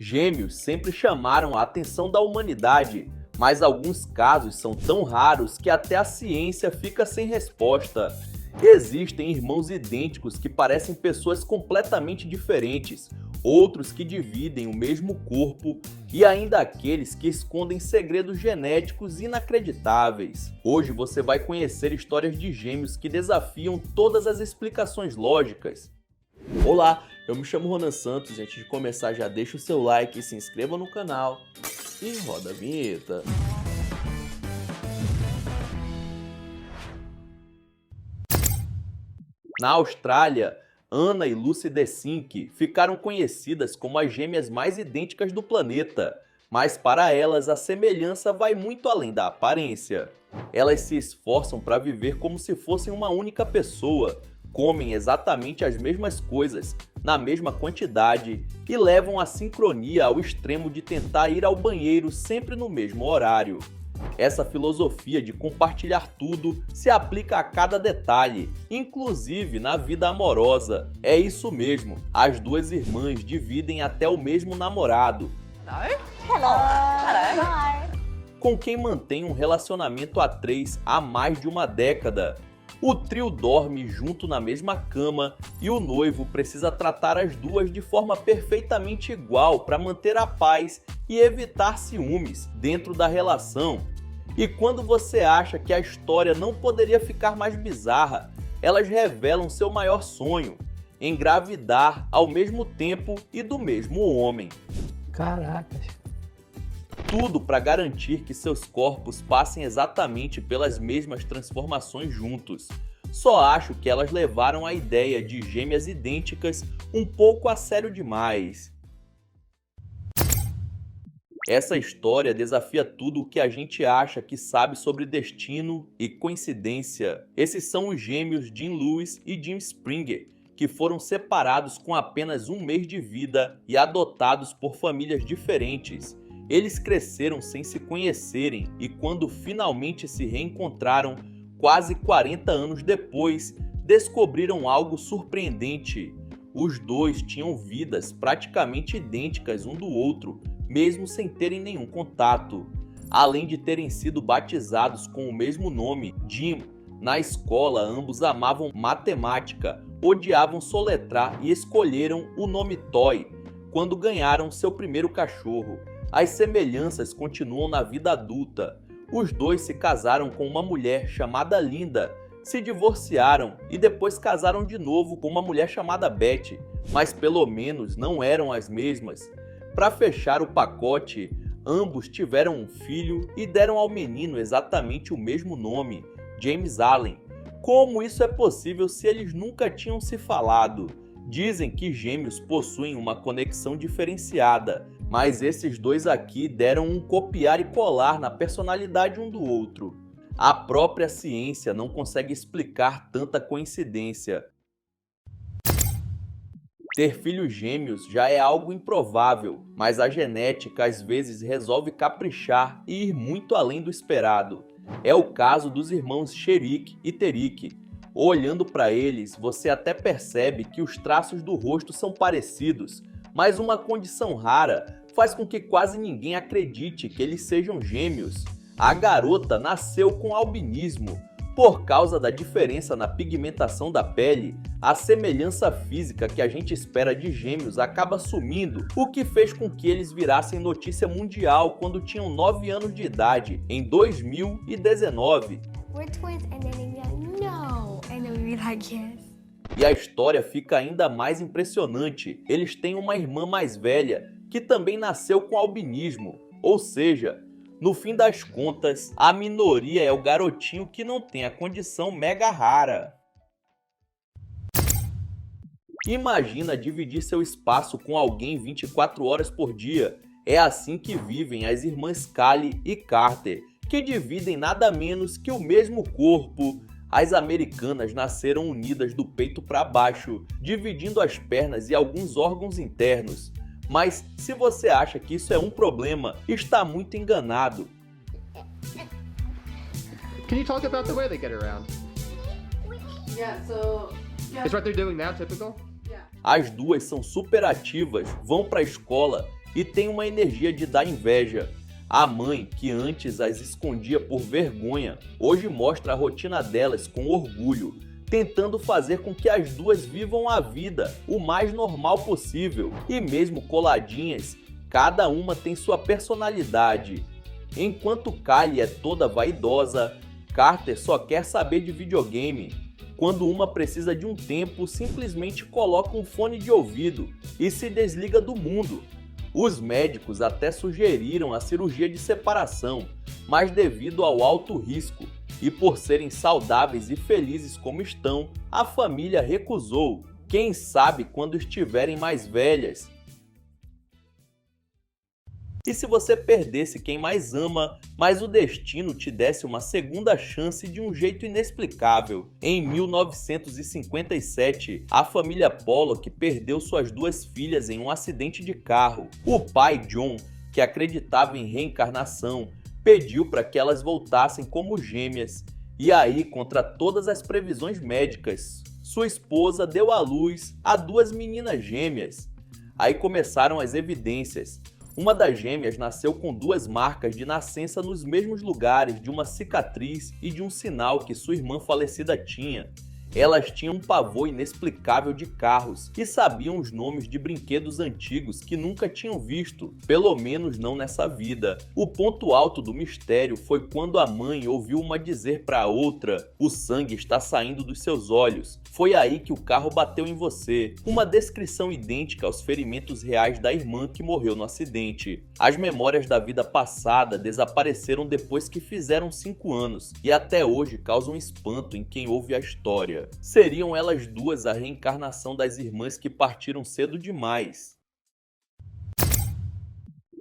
Gêmeos sempre chamaram a atenção da humanidade, mas alguns casos são tão raros que até a ciência fica sem resposta. Existem irmãos idênticos que parecem pessoas completamente diferentes, outros que dividem o mesmo corpo e ainda aqueles que escondem segredos genéticos inacreditáveis. Hoje você vai conhecer histórias de gêmeos que desafiam todas as explicações lógicas. Olá, eu me chamo Ronan Santos e antes de começar já deixa o seu like, se inscreva no canal e roda a vinheta. Na Austrália, Anna e Lucy DeSink ficaram conhecidas como as gêmeas mais idênticas do planeta, mas para elas a semelhança vai muito além da aparência. Elas se esforçam para viver como se fossem uma única pessoa, comem exatamente as mesmas coisas, na mesma quantidade e levam a sincronia ao extremo de tentar ir ao banheiro sempre no mesmo horário. Essa filosofia de compartilhar tudo se aplica a cada detalhe, inclusive na vida amorosa. É isso mesmo, as duas irmãs dividem até o mesmo namorado. Com quem mantém um relacionamento a três há mais de uma década. O trio dorme junto na mesma cama e o noivo precisa tratar as duas de forma perfeitamente igual para manter a paz e evitar ciúmes dentro da relação. E quando você acha que a história não poderia ficar mais bizarra, elas revelam seu maior sonho, engravidar ao mesmo tempo e do mesmo homem. Caracas. Tudo para garantir que seus corpos passem exatamente pelas mesmas transformações juntos. Só acho que elas levaram a ideia de gêmeas idênticas um pouco a sério demais. Essa história desafia tudo o que a gente acha que sabe sobre destino e coincidência. Esses são os gêmeos Jim Lewis e Jim Springer, que foram separados com apenas um mês de vida e adotados por famílias diferentes. Eles cresceram sem se conhecerem e quando finalmente se reencontraram, quase 40 anos depois, descobriram algo surpreendente. Os dois tinham vidas praticamente idênticas um do outro, mesmo sem terem nenhum contato. Além de terem sido batizados com o mesmo nome, Jim, na escola ambos amavam matemática, odiavam soletrar e escolheram o nome Toy quando ganharam seu primeiro cachorro. As semelhanças continuam na vida adulta. Os dois se casaram com uma mulher chamada Linda, se divorciaram e depois casaram de novo com uma mulher chamada Betty, mas pelo menos não eram as mesmas. Para fechar o pacote, ambos tiveram um filho e deram ao menino exatamente o mesmo nome, James Allen. Como isso é possível se eles nunca tinham se falado? Dizem que gêmeos possuem uma conexão diferenciada, mas esses dois aqui deram um copiar e colar na personalidade um do outro. A própria ciência não consegue explicar tanta coincidência. Ter filhos gêmeos já é algo improvável, mas a genética às vezes resolve caprichar e ir muito além do esperado. É o caso dos irmãos Sherik e Terik. Olhando para eles, você até percebe que os traços do rosto são parecidos, mas uma condição rara faz com que quase ninguém acredite que eles sejam gêmeos. A garota nasceu com albinismo. Por causa da diferença na pigmentação da pele, a semelhança física que a gente espera de gêmeos acaba sumindo, o que fez com que eles virassem notícia mundial quando tinham 9 anos de idade, em 2019. We're twins, and then they go, no. And then we be like, yes. E a história fica ainda mais impressionante. Eles têm uma irmã mais velha, que também nasceu com albinismo. Ou seja, no fim das contas, a minoria é o garotinho que não tem a condição mega rara. Imagina dividir seu espaço com alguém 24 horas por dia. É assim que vivem as irmãs Callie e Carter, que dividem nada menos que o mesmo corpo. As americanas nasceram unidas do peito para baixo, dividindo as pernas e alguns órgãos internos. Mas se você acha que isso é um problema, está muito enganado. Can you talk about the way they get around? Is what they're doing now typical? As duas são super ativas, vão para a escola e têm uma energia de dar inveja. A mãe, que antes as escondia por vergonha, hoje mostra a rotina delas com orgulho, tentando fazer com que as duas vivam a vida o mais normal possível. E mesmo coladinhas, cada uma tem sua personalidade. Enquanto Kylie é toda vaidosa, Carter só quer saber de videogame. Quando uma precisa de um tempo, simplesmente coloca um fone de ouvido e se desliga do mundo. Os médicos até sugeriram a cirurgia de separação, mas devido ao alto risco e por serem saudáveis e felizes como estão, a família recusou. Quem sabe quando estiverem mais velhas. E se você perdesse quem mais ama, mas o destino te desse uma segunda chance de um jeito inexplicável? Em 1957, a família Pollock perdeu suas duas filhas em um acidente de carro. O pai, John, que acreditava em reencarnação, pediu para que elas voltassem como gêmeas. E aí, contra todas as previsões médicas, sua esposa deu à luz a duas meninas gêmeas. Aí começaram as evidências. Uma das gêmeas nasceu com duas marcas de nascença nos mesmos lugares de uma cicatriz e de um sinal que sua irmã falecida tinha. Elas tinham um pavor inexplicável de carros e sabiam os nomes de brinquedos antigos que nunca tinham visto, pelo menos não nessa vida. O ponto alto do mistério foi quando a mãe ouviu uma dizer para a outra: "O sangue está saindo dos seus olhos. Foi aí que o carro bateu em você." Uma descrição idêntica aos ferimentos reais da irmã que morreu no acidente. As memórias da vida passada desapareceram depois que fizeram 5 anos e até hoje causam espanto em quem ouve a história. Seriam elas duas a reencarnação das irmãs que partiram cedo demais.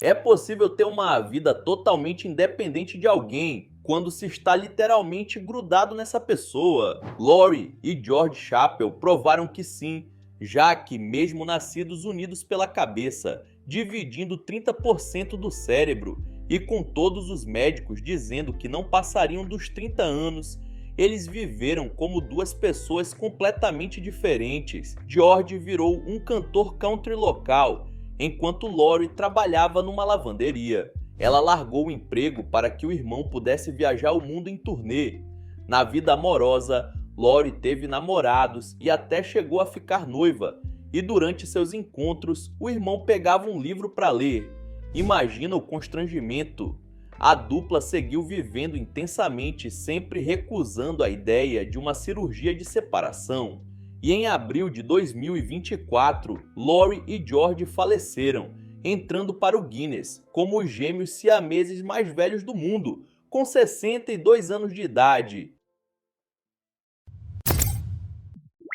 É possível ter uma vida totalmente independente de alguém quando se está literalmente grudado nessa pessoa. Lori e George Chappell provaram que sim, já que mesmo nascidos unidos pela cabeça, dividindo 30% do cérebro e com todos os médicos dizendo que não passariam dos 30 anos, eles viveram como duas pessoas completamente diferentes. George virou um cantor country local, enquanto Lori trabalhava numa lavanderia. Ela largou o emprego para que o irmão pudesse viajar o mundo em turnê. Na vida amorosa, Lori teve namorados e até chegou a ficar noiva. E durante seus encontros, o irmão pegava um livro para ler. Imagina o constrangimento. A dupla seguiu vivendo intensamente, sempre recusando a ideia de uma cirurgia de separação. E em abril de 2024, Lori e George faleceram, entrando para o Guinness como os gêmeos siameses mais velhos do mundo, com 62 anos de idade.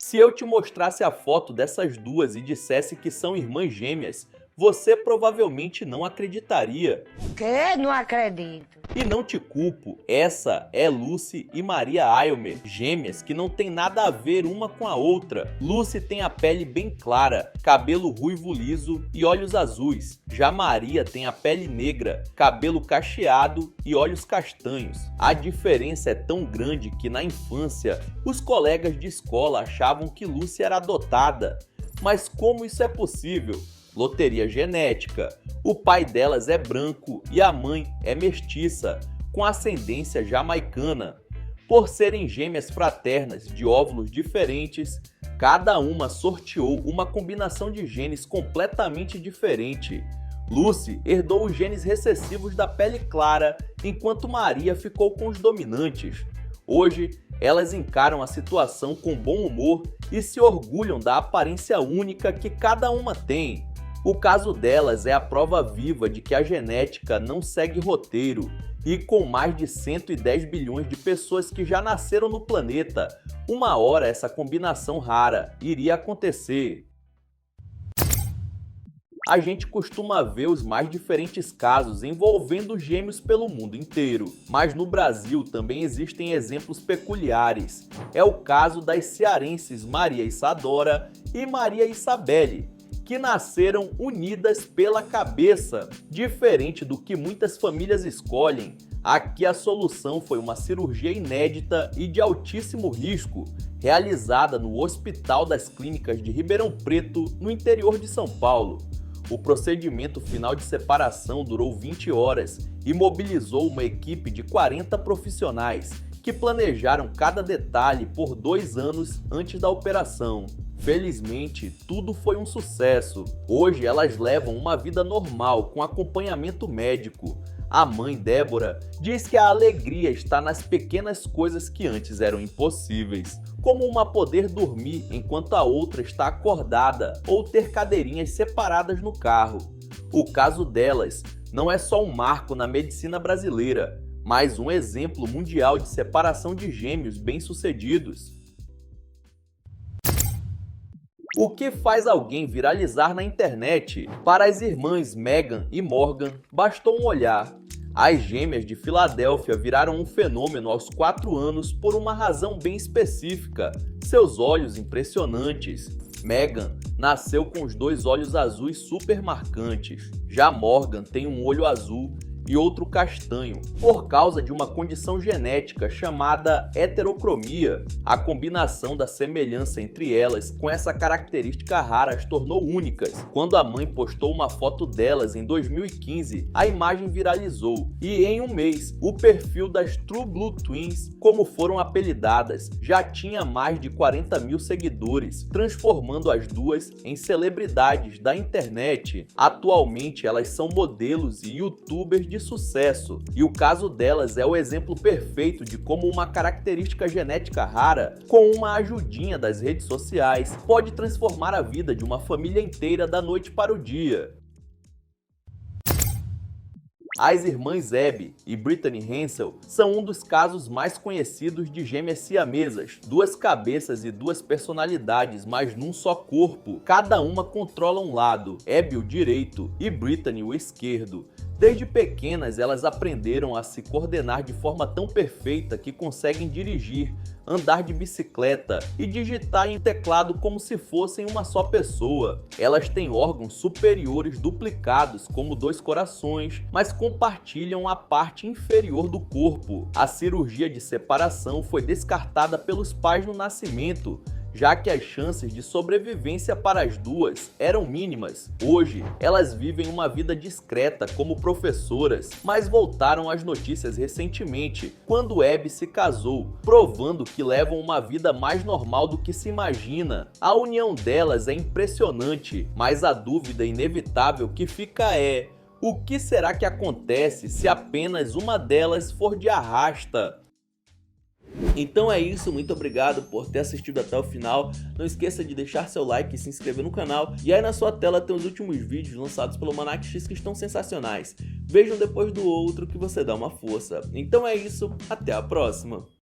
Se eu te mostrasse a foto dessas duas e dissesse que são irmãs gêmeas, você provavelmente não acreditaria. Que? Não acredito. E não te culpo, essa é Lucy e Maria Aylmer, gêmeas que não tem nada a ver uma com a outra. Lucy tem a pele bem clara, cabelo ruivo liso e olhos azuis. Já Maria tem a pele negra, cabelo cacheado e olhos castanhos. A diferença é tão grande que na infância, os colegas de escola achavam que Lucy era adotada. Mas como isso é possível? Loteria genética. O pai delas é branco e a mãe é mestiça, com ascendência jamaicana. Por serem gêmeas fraternas de óvulos diferentes, cada uma sorteou uma combinação de genes completamente diferente. Lucy herdou os genes recessivos da pele clara, enquanto Maria ficou com os dominantes. Hoje, elas encaram a situação com bom humor e se orgulham da aparência única que cada uma tem. O caso delas é a prova viva de que a genética não segue roteiro, e com mais de 110 bilhões de pessoas que já nasceram no planeta, uma hora essa combinação rara iria acontecer. A gente costuma ver os mais diferentes casos envolvendo gêmeos pelo mundo inteiro, mas no Brasil também existem exemplos peculiares. É o caso das cearenses Maria Isadora e Maria Isabelle, que nasceram unidas pela cabeça. Diferente do que muitas famílias escolhem, aqui a solução foi uma cirurgia inédita e de altíssimo risco, realizada no Hospital das Clínicas de Ribeirão Preto, no interior de São Paulo. O procedimento final de separação durou 20 horas e mobilizou uma equipe de 40 profissionais que planejaram cada detalhe por 2 anos antes da operação. Felizmente, tudo foi um sucesso. Hoje elas levam uma vida normal com acompanhamento médico. A mãe, Débora, diz que a alegria está nas pequenas coisas que antes eram impossíveis, como uma poder dormir enquanto a outra está acordada ou ter cadeirinhas separadas no carro. O caso delas não é só um marco na medicina brasileira, mas um exemplo mundial de separação de gêmeos bem-sucedidos. O que faz alguém viralizar na internet? Para as irmãs Megan e Morgan, bastou um olhar. As gêmeas de Filadélfia viraram um fenômeno aos 4 anos por uma razão bem específica: seus olhos impressionantes. Megan nasceu com os 2 olhos azuis super marcantes. Já Morgan tem um olho azul e outro castanho, por causa de uma condição genética chamada heterocromia. A combinação da semelhança entre elas com essa característica rara as tornou únicas. Quando a mãe postou uma foto delas em 2015, a imagem viralizou e em um mês, o perfil das True Blue Twins, como foram apelidadas, já tinha mais de 40 mil seguidores, transformando as duas em celebridades da internet. Atualmente, elas são modelos e youtubers de sucesso, e o caso delas é o exemplo perfeito de como uma característica genética rara, com uma ajudinha das redes sociais, pode transformar a vida de uma família inteira da noite para o dia. As irmãs Abby e Brittany Hensel são um dos casos mais conhecidos de gêmeas siamesas, 2 cabeças e 2 personalidades, mas num só corpo. Cada uma controla um lado, Abby o direito e Brittany o esquerdo. Desde pequenas, elas aprenderam a se coordenar de forma tão perfeita que conseguem dirigir, andar de bicicleta e digitar em teclado como se fossem uma só pessoa. Elas têm órgãos superiores duplicados, como 2 corações, mas compartilham a parte inferior do corpo. A cirurgia de separação foi descartada pelos pais no nascimento, já que as chances de sobrevivência para as duas eram mínimas. Hoje, elas vivem uma vida discreta como professoras, mas voltaram às notícias recentemente, quando Abby se casou, provando que levam uma vida mais normal do que se imagina. A união delas é impressionante, mas a dúvida inevitável que fica é: o que será que acontece se apenas uma delas for de arrasta? Então é isso, muito obrigado por ter assistido até o final. Não esqueça de deixar seu like e se inscrever no canal. E aí na sua tela tem os últimos vídeos lançados pelo Almanac X que estão sensacionais. Vejam depois do outro que você dá uma força. Então é isso, até a próxima!